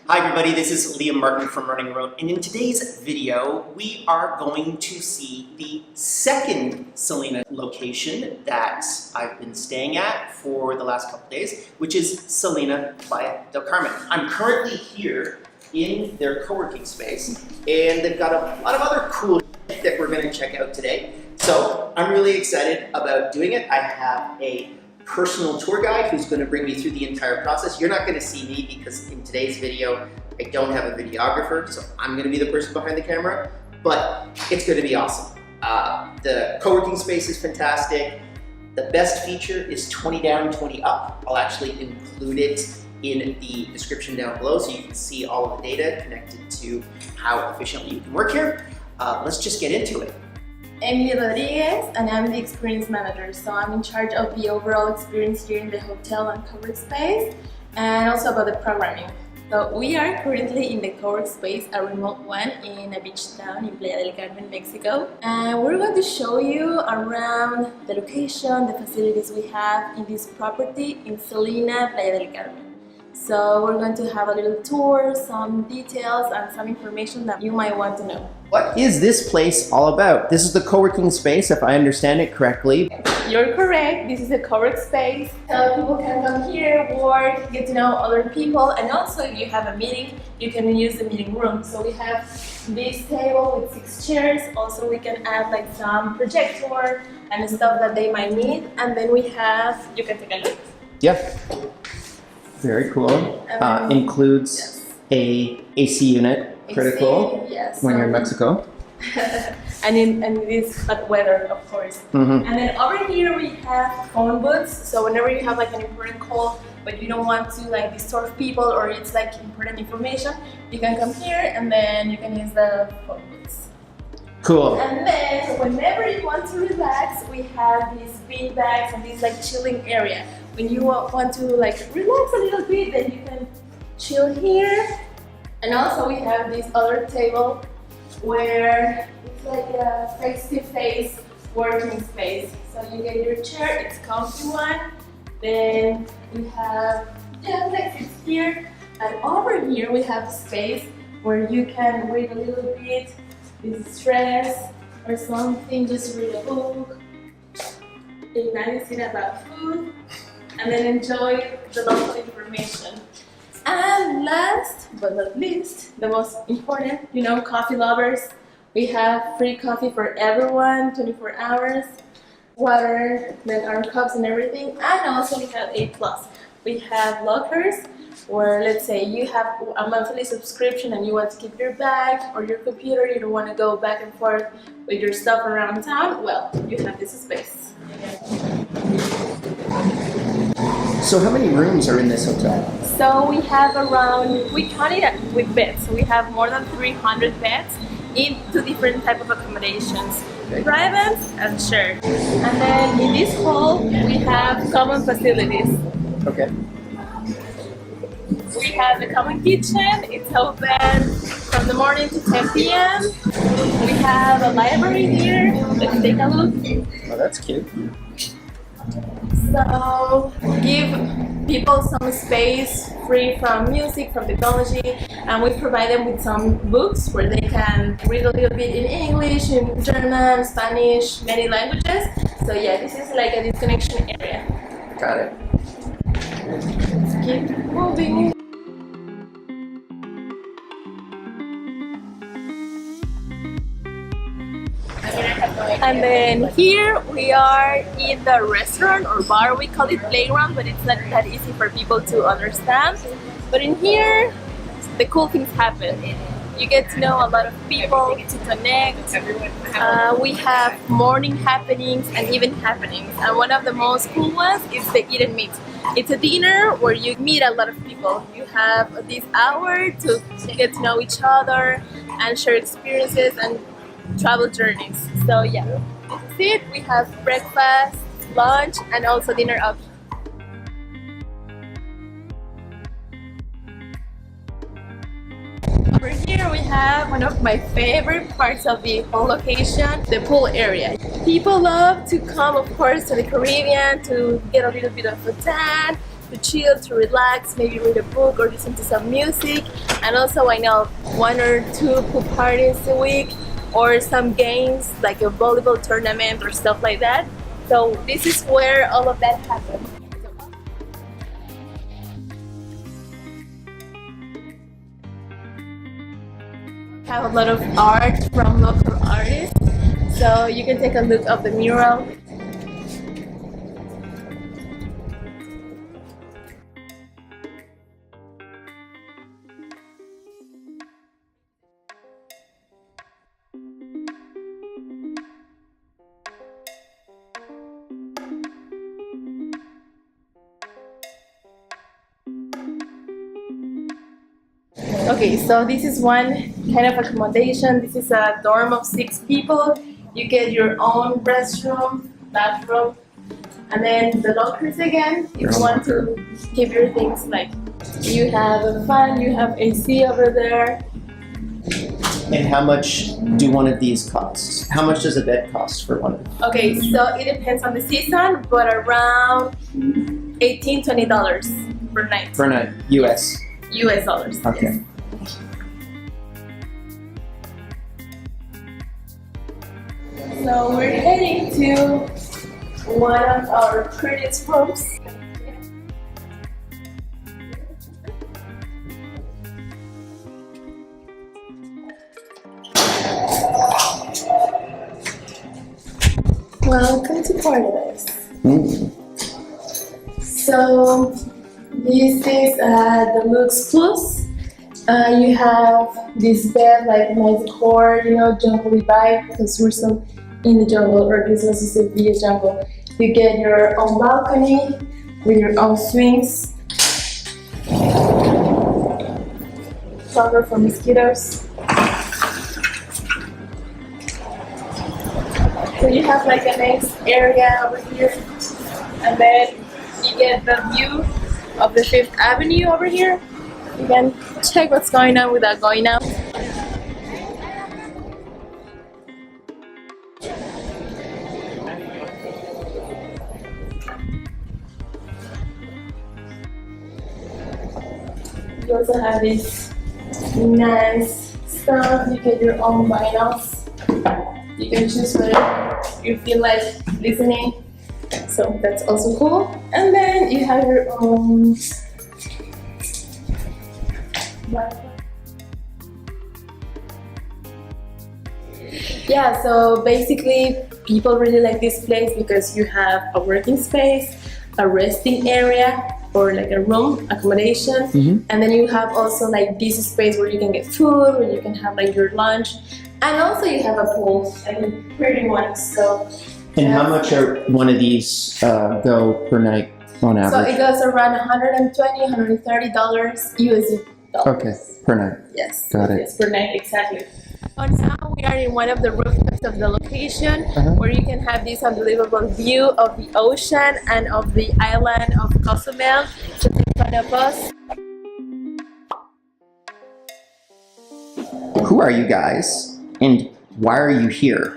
Hi everybody, this is Liam Martin from Running Road, and in today's video we are going to see the second Selina location that I've been staying at for the last couple days, which is Selina Playa Del Carmen. I'm currently here in their co-working space, and they've got a lot of other cool shit that we're going to check out today. So I'm really excited about doing it. I have a personal tour guide who's going to bring me through the entire process. You're not going to see me because in today's video I don't have a videographer, so I'm going to be the person behind the camera, but it's going to be awesome. The co-working space is fantastic. The best feature is 20 down, 20 up. I'll actually include it in the description down below so you can see all of the data connected to how efficiently you can work here. Let's just get into it. Emily Rodriguez, and I'm the experience manager, so I'm in charge of the overall experience here in the hotel and co-work space, and also about the programming. So we are currently in the co-work space, a remote one in a beach town in Playa del Carmen, Mexico, and we're going to show you around the location, the facilities we have in this property in Selina Playa del Carmen. So we're going to have a little tour, some details, and some information that you might want to know. What is this place all about? This is the co-working space, if I understand it correctly. You're correct. This is a co-work space. So people can come here, work, get to know other people, and also if you have a meeting, you can use the meeting room. So we have this table with 6 chairs. Also, we can add like some projector and stuff that they might need. And then we have, you can take a look. Yeah. Very cool. Includes yes. a AC unit. Critical yes. When you're in Mexico. and this hot weather, of course. And then over here we have phone booths. So whenever you have like an important call, but you don't want to like disturb people or it's like important information, you can come here and then you can use the phone booths. Cool. And then whenever you want to relax, we have these bean bags and this like chilling area. When you want to like relax a little bit, then you can chill here. And also we have this other table where it's like a face-to-face working space. So you get your chair, it's a comfy one. Then we have Netflix here. And over here we have space where you can read a little bit, distress or something, just read a book, take medicine about food, and then enjoy the local information. And last but not least, the most important, coffee lovers. We have free coffee for everyone, 24 hours, water, then our cups and everything. And also we have A+. We have lockers where, let's say you have a monthly subscription and you want to keep your bag or your computer, you don't want to go back and forth with your stuff around town, well, you have this space. So how many rooms are in this hotel? So we have around, we count it with beds, so we have more than 300 beds in 2 different type of accommodations, okay. Private and shared. And then in this hall, we have common facilities. Okay. We have the common kitchen, it's open from the morning to 10 p.m. We have a library here, let's take a look. Oh, that's cute. So give people some space free from music, from technology, and we provide them with some books where they can read a little bit in English, in German, Spanish, many languages. So yeah, this is like a disconnection area. Got it. Let's keep moving. And then here we are in the restaurant or bar. We call it playground, but it's not that easy for people to understand. But in here, the cool things happen. You get to know a lot of people, to connect. We have morning happenings and evening happenings. And one of the most cool ones is the eat and meet. It's a dinner where you meet a lot of people. You have this hour to get to know each other and share experiences and travel journeys. So yeah, this is it. We have breakfast, lunch, and also dinner options. Over here we have one of my favorite parts of the whole location, the pool area. People love to come, of course, to the Caribbean to get a little bit of a tan, to chill, to relax, maybe read a book or listen to some music. And also I know 1 or 2 pool parties a week or some games like a volleyball tournament or stuff like that. So this is where all of that happens. Have a lot of art from local artists, so you can take a look of the mural. Okay, so this is one kind of accommodation. This is a dorm of 6 people. You get your own restroom, bathroom, and then the lockers again. If you want to keep your things, like you have a fan, you have AC over there. And how much do one of these cost? How much does a bed cost for one of them? Okay, so it depends on the season, but around $18–20 per night. Per night, US. US dollars. Okay. Yes. So we're heading to one of our prettiest rooms. Welcome to Paradise. So this is the Lux Plus. You have this bed, like nice decor, you know, jungle vibe, because we're still in the jungle, or this was a Sevilla jungle. You get your own balcony with your own swings, cover for mosquitoes. So you have like a nice area over here, and then you get the view of the 5th Avenue over here. You can check what's going on without going out. You also have this nice stuff. You get your own vinyls. You can choose whatever you feel like listening. So that's also cool. And then you have your own yeah, so basically people really like this place because you have a working space, a resting area, or like a room accommodation, and then you have also like this space where you can get food, where you can have like your lunch, and also you have a pool, like a pretty one. So and how much are one of these go per night on average? So it goes around $120–130 USD. Okay, per night. Yes. Got it. Yes, per night, exactly. So now we are in one of the rooftops of the location, where you can have this unbelievable view of the ocean and of the island of Cozumel just in front of us. Who are you guys, and why are you here?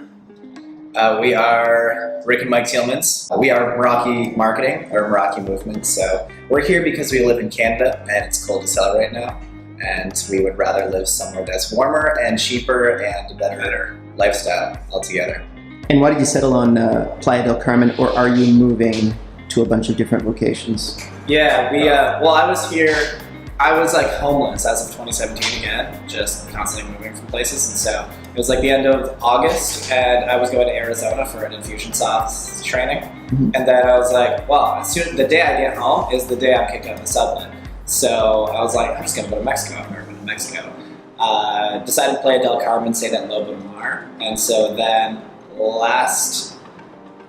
We are Rick and Mike Teelmans. We are Meraki Marketing, or Meraki Movement. So we're here because we live in Canada and it's cold as hell right now. And we would rather live somewhere that's warmer and cheaper and a better lifestyle altogether. And why did you settle on Playa del Carmen, or are you moving to a bunch of different locations? Yeah, well, I was here, I was like homeless as of 2017 again, just constantly moving from places. And so it was like the end of August, and I was going to Arizona for an infusion sauce training. And then I was like, well, the day I get home is the day I'm kicked out of the sublet. So I was like, I'm just gonna go to Mexico. I've never been to Mexico. Decided to Playa del Carmen, stayed at Lobo de Mar. And so then I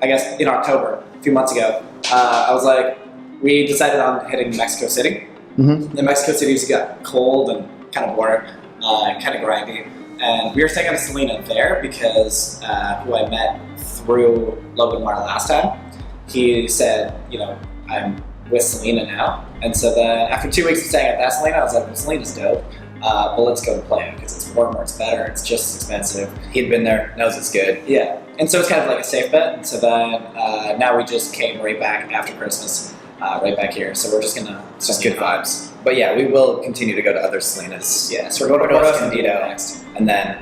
guess in October, a few months ago, I was like, we decided on hitting Mexico City. The Mexico City's got cold and kind of boring, kind of grindy. And we were staying at a Selina there because who I met through Lobo de Mar last time, he said, you know, I'm with Selina now. And so then after 2 weeks of staying at that Selina, I was like, well, Selena's dope, but let's go to Playa because it's warmer, it's better, it's just as expensive. He'd been there, knows it's good. Yeah. And so it's kind of like a safe bet. And so then now we just came right back after Christmas right back here. So we're just gonna Just good vibes. But yeah, we will continue to go to other Salinas. Yeah, so we're going to Puerto Escondido next, and then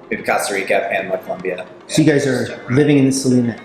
maybe Costa Rica, Panama, Colombia. So you guys are living in the Selina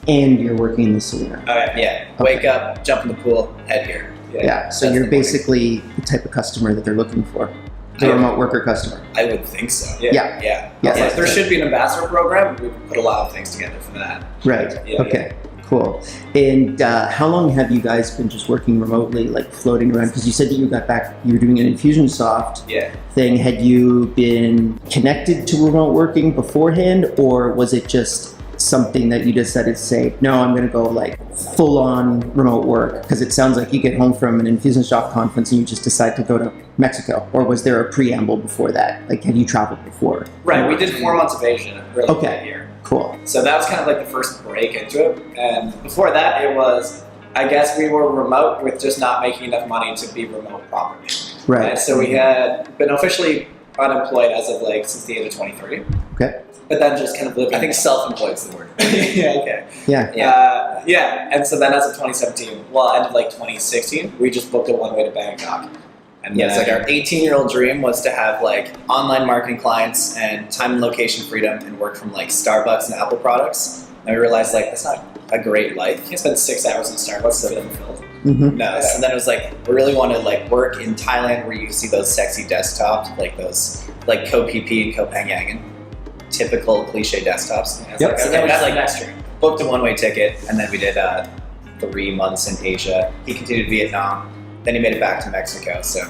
and you're working in the Selina. Oh yeah. Yeah, Okay. wake up, jump in the pool, head here. Yeah, so That's you're the morning. basically the type of customer that they're looking for. The Yeah. remote worker customer. I would think so. Yeah. Yeah. Yeah. Yeah. Like, there should be an ambassador program. We could put a lot of things together for that. Right. Yeah, Okay. Cool. And how long have you guys been just working remotely, like floating around? Because you said that you got back, you were doing an Infusionsoft Yeah. thing. Had you been connected to remote working beforehand, or was it just something that you decided to say, no, I'm going to go like full on remote work? Because it sounds like you get home from an Infusionsoft conference and you just decide to go to Mexico. Or was there a preamble before that? Like, had you traveled before? Right. We did 4 months of Asia early Okay. that year. Cool. So that was kind of like the first break into it. And before that, it was, I guess we were remote with just not making enough money to be remote properly. Right. And so we had been officially unemployed as of like since the age of 23. Okay. But then just kind of living. I think self-employed is the word. yeah. Okay. Yeah. Yeah. And so then as of 2017, well, end of like 2016, we just booked a one-way to Bangkok. And yeah, it's like our 18-year-old dream was to have like online marketing clients and time and location freedom and work from like Starbucks and Apple products. And we realized like that's not a great life. You can spend 6 hours in Starbucks to feel fulfilled. Mm-hmm. No, so then it was like we really want to like work in Thailand where you see those sexy desktops, like those like KoPP and Kopangan, typical cliche desktops. And it's Yep. like, So okay, then we we just just like next year. booked a one-way ticket, and then we did 3 months in Asia. He continued Vietnam, then he made it back to Mexico. So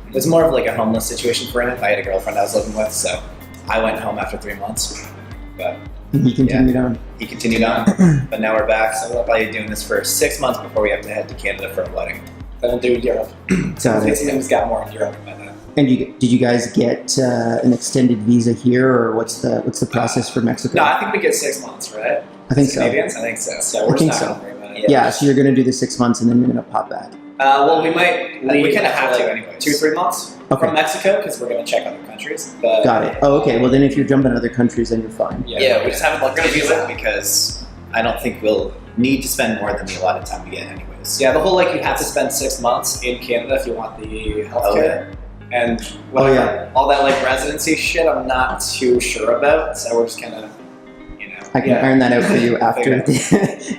it was more of like a homeless situation for him. I had a girlfriend I was living with, so I went home after 3 months. But And you continued on. he continued on, but now we're back. So we'll probably be doing this for 6 months before we have to head to Canada for a wedding. Then we'll do Europe. Got I it. think we've got more in Europe by then. And did you guys get an extended visa here, or what's the process for Mexico? No, I think we get 6 months, right? I think so. Canadians? I think so. So we're I think just not so. going to worry about it. Yeah, so you're going to do the 6 months and then you're going to pop back. Well, we might leave. We kinda have after, to like anyways. 2-3 months Okay. from Mexico because we're going to check other countries. But Got it. Oh, okay. Well, then if you're jumping other countries, then you're fine. Yeah, we just haven't looked at a visa because I don't think we'll need to spend more than the allotted time we get anyways. Yeah, the whole like you have to spend 6 months in Canada if you want the healthcare. And Oh, yeah. all that like residency shit, I'm not too sure about. So we're just kind of, you know. I can yeah. iron that out for you after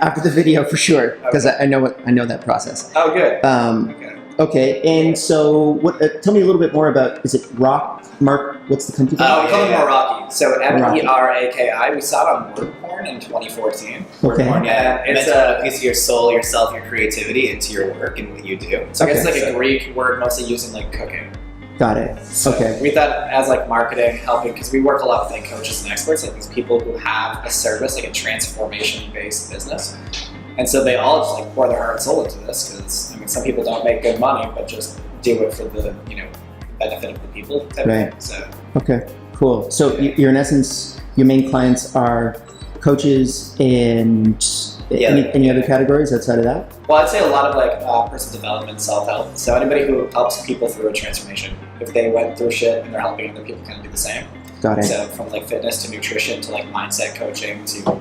after the video for sure, because I know that process. Oh, good. Okay. Okay, and so what? Tell me a little bit more about. Is it Mark? What's the company? We Oh, call it yeah. Meraki. So Meraki. MERAKI. We saw it on Word Porn in 2014. Okay. Yeah, It's it's a piece of your soul, yourself, your creativity into your work and what you do. So I guess Okay. it's like a Greek word mostly used in like cooking. Got it. So Okay. we thought as like marketing, helping, because we work a lot with like coaches and experts, like these people who have a service, like a transformation-based business. And so they all just like pour their heart and soul into this because I mean some people don't make good money, but just do it for the benefit of the people. Type Right. of thing. So Okay. Cool. So you're in essence, your main clients are coaches and Yeah. any other categories outside of that? well, I'd say a lot of like personal development, self-help. So anybody who helps people through a transformation, if they went through shit and they're helping other people kind of do the same. Got it. So from like fitness to nutrition to like mindset coaching to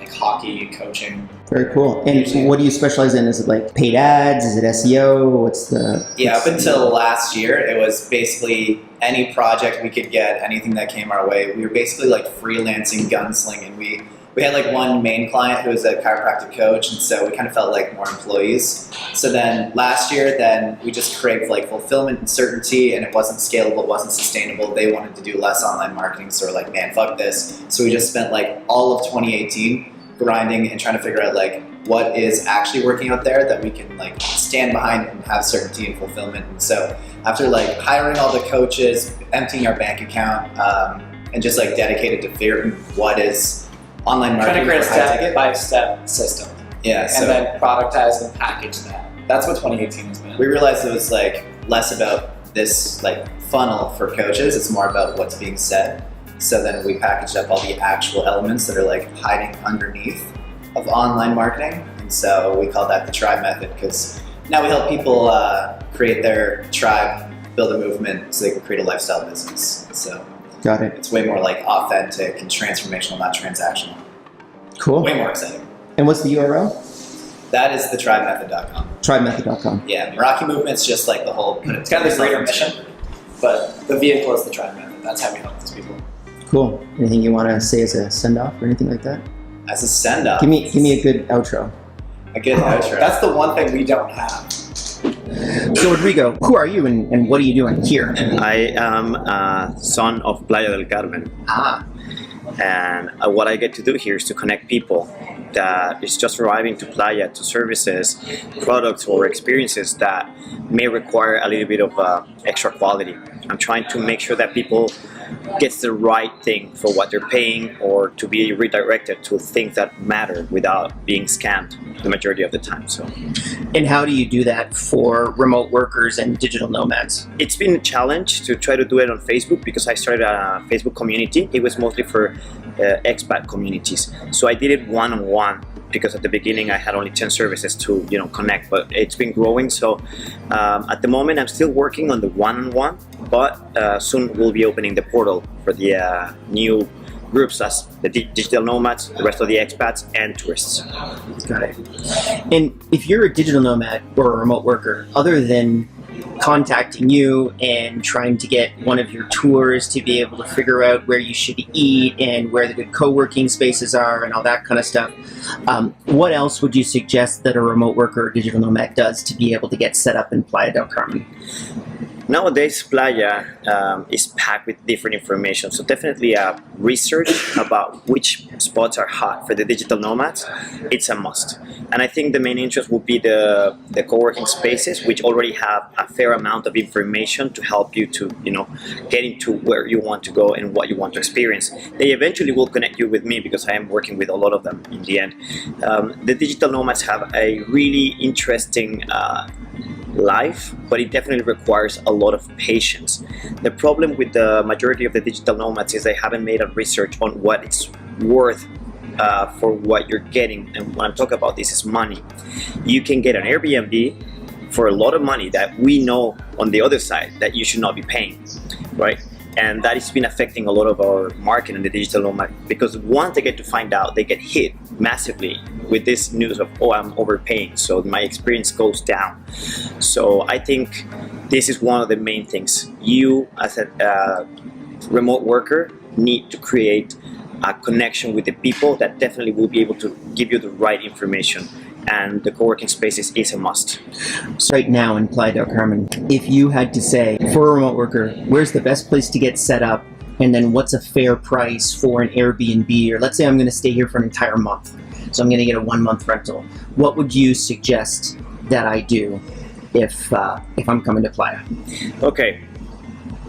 like hockey coaching. Very cool. And Usually- what do you specialize in? Is it like paid ads? Is it SEO? What's the? Yeah, up what's- until last year, it was basically any project we could get, anything that came our way. We were basically like freelancing, gunslinging. We had like one main client who was a chiropractic coach, and so we kind of felt like more employees. So then last year, then we just craved like fulfillment and certainty, and it wasn't scalable, it wasn't sustainable. They wanted to do less online marketing, so we're like, man, fuck this. So we just spent like all of 2018 grinding and trying to figure out like what is actually working out there that we can like stand behind and have certainty and fulfillment. And so after like hiring all the coaches, emptying our bank account, and just like dedicated to figuring what is online Trying marketing to create a for high ticket. step-by-step system. Yeah, And so then productize and package that. That's what 2018 has been. we realized it was like less about this like funnel for coaches. It's more about what's being said. So then we packaged up all the actual elements that are like hiding underneath of online marketing. And so we call that the tribe method because now we help people create their tribe, build a movement so they can create a lifestyle business. So Got it. it's way more like authentic and transformational, not transactional. Cool. Way more exciting. And what's the URL? That is the tribemethod.com. Tribemethod.com. Yeah, Meraki Movement's just like the whole. It's kind of the greater mission, but the vehicle is the Tribe Method. That's how we help these people. Cool. Anything you want to say as a send-off or anything like that? As a send-off. Give me a good outro. A good outro. That's the one thing we don't have. So Rodrigo, who are you and what are you doing here? I am a son of Playa del Carmen. And what I get to do here is to connect people that is just arriving to Playa to services, products, or experiences that may require a little bit of extra quality. I'm trying to make sure that people gets the right thing for what they're paying, or to be redirected to things that matter without being scammed the majority of the time. So, And how do you do that for remote workers and digital nomads? it's been a challenge to try to do it on Facebook because I started a Facebook community. It was mostly for expat communities. So I did it one-on-one because at the beginning I had only 10 services to connect, but it's been growing. So at the moment I'm still working on the one-on-one, but soon we'll be opening the portal for the new groups as the digital nomads, the rest of the expats, and tourists. Got it. And if you're a digital nomad or a remote worker, other than contacting you and trying to get one of your tours to be able to figure out where you should eat and where the good co-working spaces are and all that kind of stuff, what else would you suggest that a remote worker or digital nomad does to be able to get set up in Playa del Carmen? Nowadays, Playa is packed with different information, so definitely research about which spots are hot for the digital nomads. It's a must. And I think the main interest will be the co-working spaces, which already have a fair amount of information to help you to get into where you want to go and what you want to experience. They eventually will connect you with me because I am working with a lot of them in the end. The digital nomads have a really interesting life, but it definitely requires a lot of patience. The problem with the majority of the digital nomads is they haven't made a research on what it's worth for what you're getting. And when I'm talking about this is money. You can get an Airbnb for a lot of money that we know on the other side that you should not be paying, right? And that has been affecting a lot of our market in the digital nomad, because once they get to find out, they get hit massively with this news of, oh, I'm overpaying, so my experience goes down. So I think this is one of the main things. You, as a remote worker, need to create a connection with the people that definitely will be able to give you the right information. And the co-working spaces is a must. So right now in Playa del Carmen, if you had to say, for a remote worker, where's the best place to get set up? And then what's a fair price for an Airbnb? Or let's say I'm going to stay here for an entire month. So I'm going to get a 1-month rental. What would you suggest that I do if I'm coming to Playa? Okay.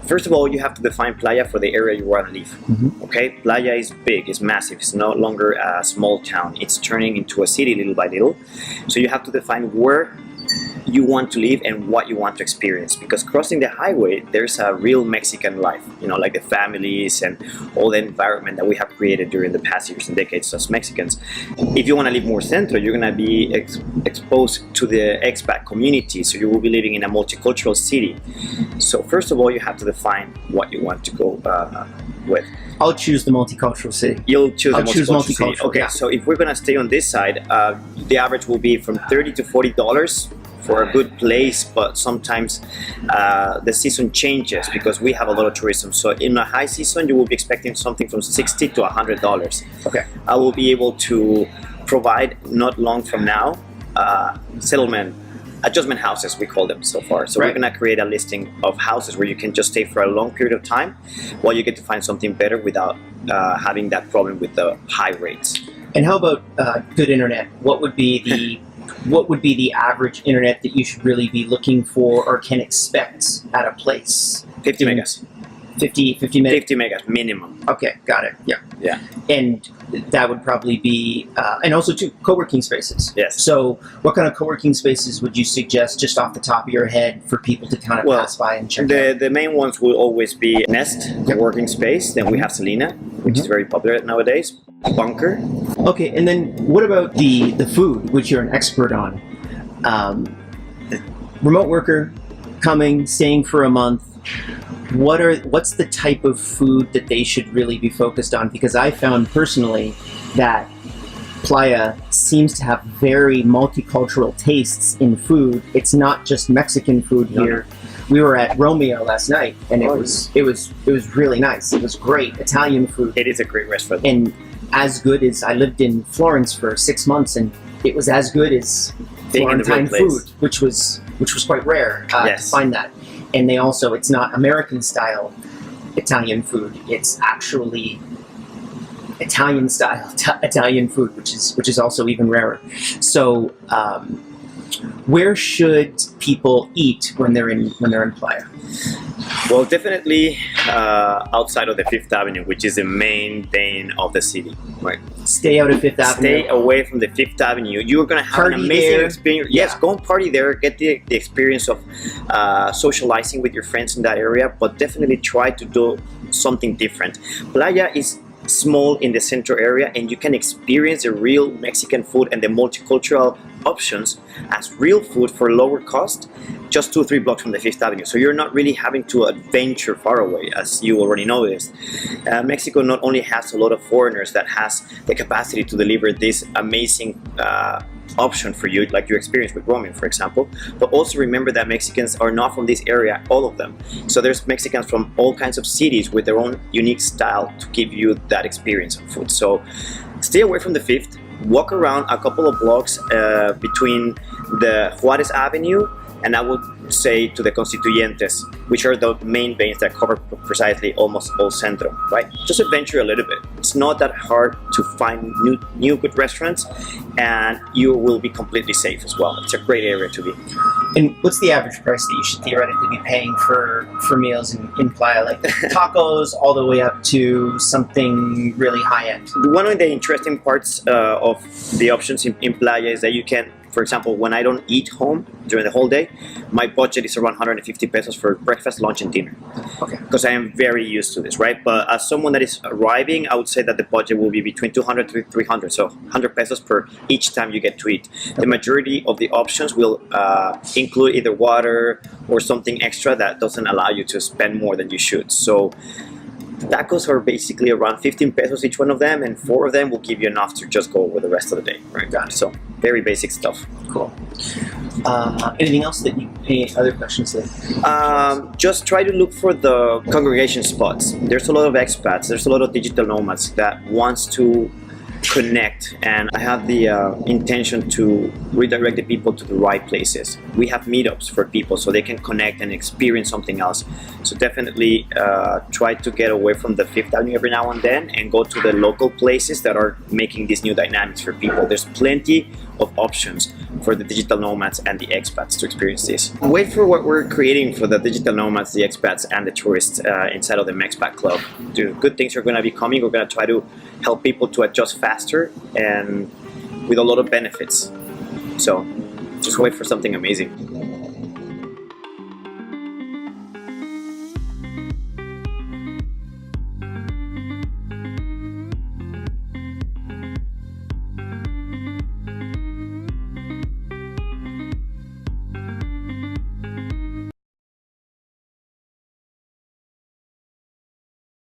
First of all, you have to define Playa for the area you want to live. Mm-hmm. Okay, Playa is big, it's massive, it's no longer a small town. It's turning into a city little by little. So you have to define where you want to live and what you want to experience, because crossing the highway, there's a real Mexican life, like the families and all the environment that we have created during the past years and decades as Mexicans. If you want to live more central, you're going to be exposed to the expat community, so you will be living in a multicultural city. So first of all, you have to define what you want to go with. I'll choose the multicultural city. You'll choose I'll a choose multicultural city. multicultural, Okay, yeah. so if we're going to stay on this side, the average will be from $30 to $40 for a good place, but sometimes the season changes because we have a lot of tourism. So in a high season, you will be expecting something from $60 to $100. Okay. I will be able to provide, not long from now, adjustment houses, we call them so far. So Right. we're going to create a listing of houses where you can just stay for a long period of time while you get to find something better without having that problem with the high rates. And how about good internet? What would be the average internet that you should really be looking for or can expect at a place? 50 megas. 50 minutes? 50 megas minimum. Okay, got it. Yeah. Yeah. And that would probably be, and also too, co-working spaces. Yes. So what kind of co-working spaces would you suggest just off the top of your head for people to kind of pass by and check out? The main ones will always be Nest, co-working space. Then we have Selina, which is very popular nowadays. Bunker. Okay, and then what about the food, which you're an expert on? Remote worker, coming, staying for a month. What's the type of food that they should really be focused on? Because I found personally that Playa seems to have very multicultural tastes in food. It's not just Mexican food here. We were at Romeo last night, and it was really nice. It was great Italian food. It is a great restaurant. And as good as I lived in Florence for 6 months, and it was as good as Being in the Florentine right place. food, which was quite rare to find that. And they also, it's not American style Italian food. It's actually Italian style Italian food, which is also even rarer. So, where should people eat when they're in Playa? Well, definitely outside of the Fifth Avenue, which is the main vein of the city, right? Stay out of Fifth Avenue. Stay away from the Fifth Avenue. You're going to have Party an amazing there. experience. Yeah. Yes, go and party there. Get the experience of socializing with your friends in that area, but definitely try to do something different. Playa is small in the central area, and you can experience the real Mexican food and the multicultural options as real food for lower cost, just 2 or 3 blocks from the Fifth Avenue. So you're not really having to adventure far away, as you already noticed. Mexico not only has a lot of foreigners that has the capacity to deliver this amazing option for you, like your experience with Roman, for example, but also remember that Mexicans are not from this area, all of them. So there's Mexicans from all kinds of cities with their own unique style to give you that experience of food. So stay away from the Fifth, walk around a couple of blocks between the Juarez Avenue and I would say to the Constituyentes, which are the main veins that cover precisely almost all Centro, right? Just adventure a little bit. It's not that hard to find new good restaurants, and you will be completely safe as well. It's a great area to be. And what's the average price that you should theoretically be paying for meals in Playa? Like tacos all the way up to something really high end. One of the interesting parts of the options in Playa is that you can, for example, when I don't eat home during the whole day, my budget is around 150 pesos for breakfast, lunch, and dinner. Okay. Because I am very used to this, right? But as someone that is arriving, I would say that the budget will be between 200 to 300, so 100 pesos per each time you get to eat. The majority of the options will include either water or something extra that doesn't allow you to spend more than you should. So tacos are basically around 15 pesos each one of them, and 4 of them will give you enough to just go over the rest of the day, right? So very basic stuff. Cool. Anything else any other questions that? Just try to look for the congregation spots. There's a lot of expats, there's a lot of digital nomads that wants to connect, and I have the intention to redirect the people to the right places. We have meetups for people so they can connect and experience something else. So definitely try to get away from the Fifth Avenue every now and then and go to the local places that are making these new dynamics for people. There's plenty of options for the digital nomads and the expats to experience this. Wait for what we're creating for the digital nomads, the expats, and the tourists inside of the Mexpat Club. Good things are going to be coming. We're going to try to help people to adjust faster and with a lot of benefits. So just wait for something amazing.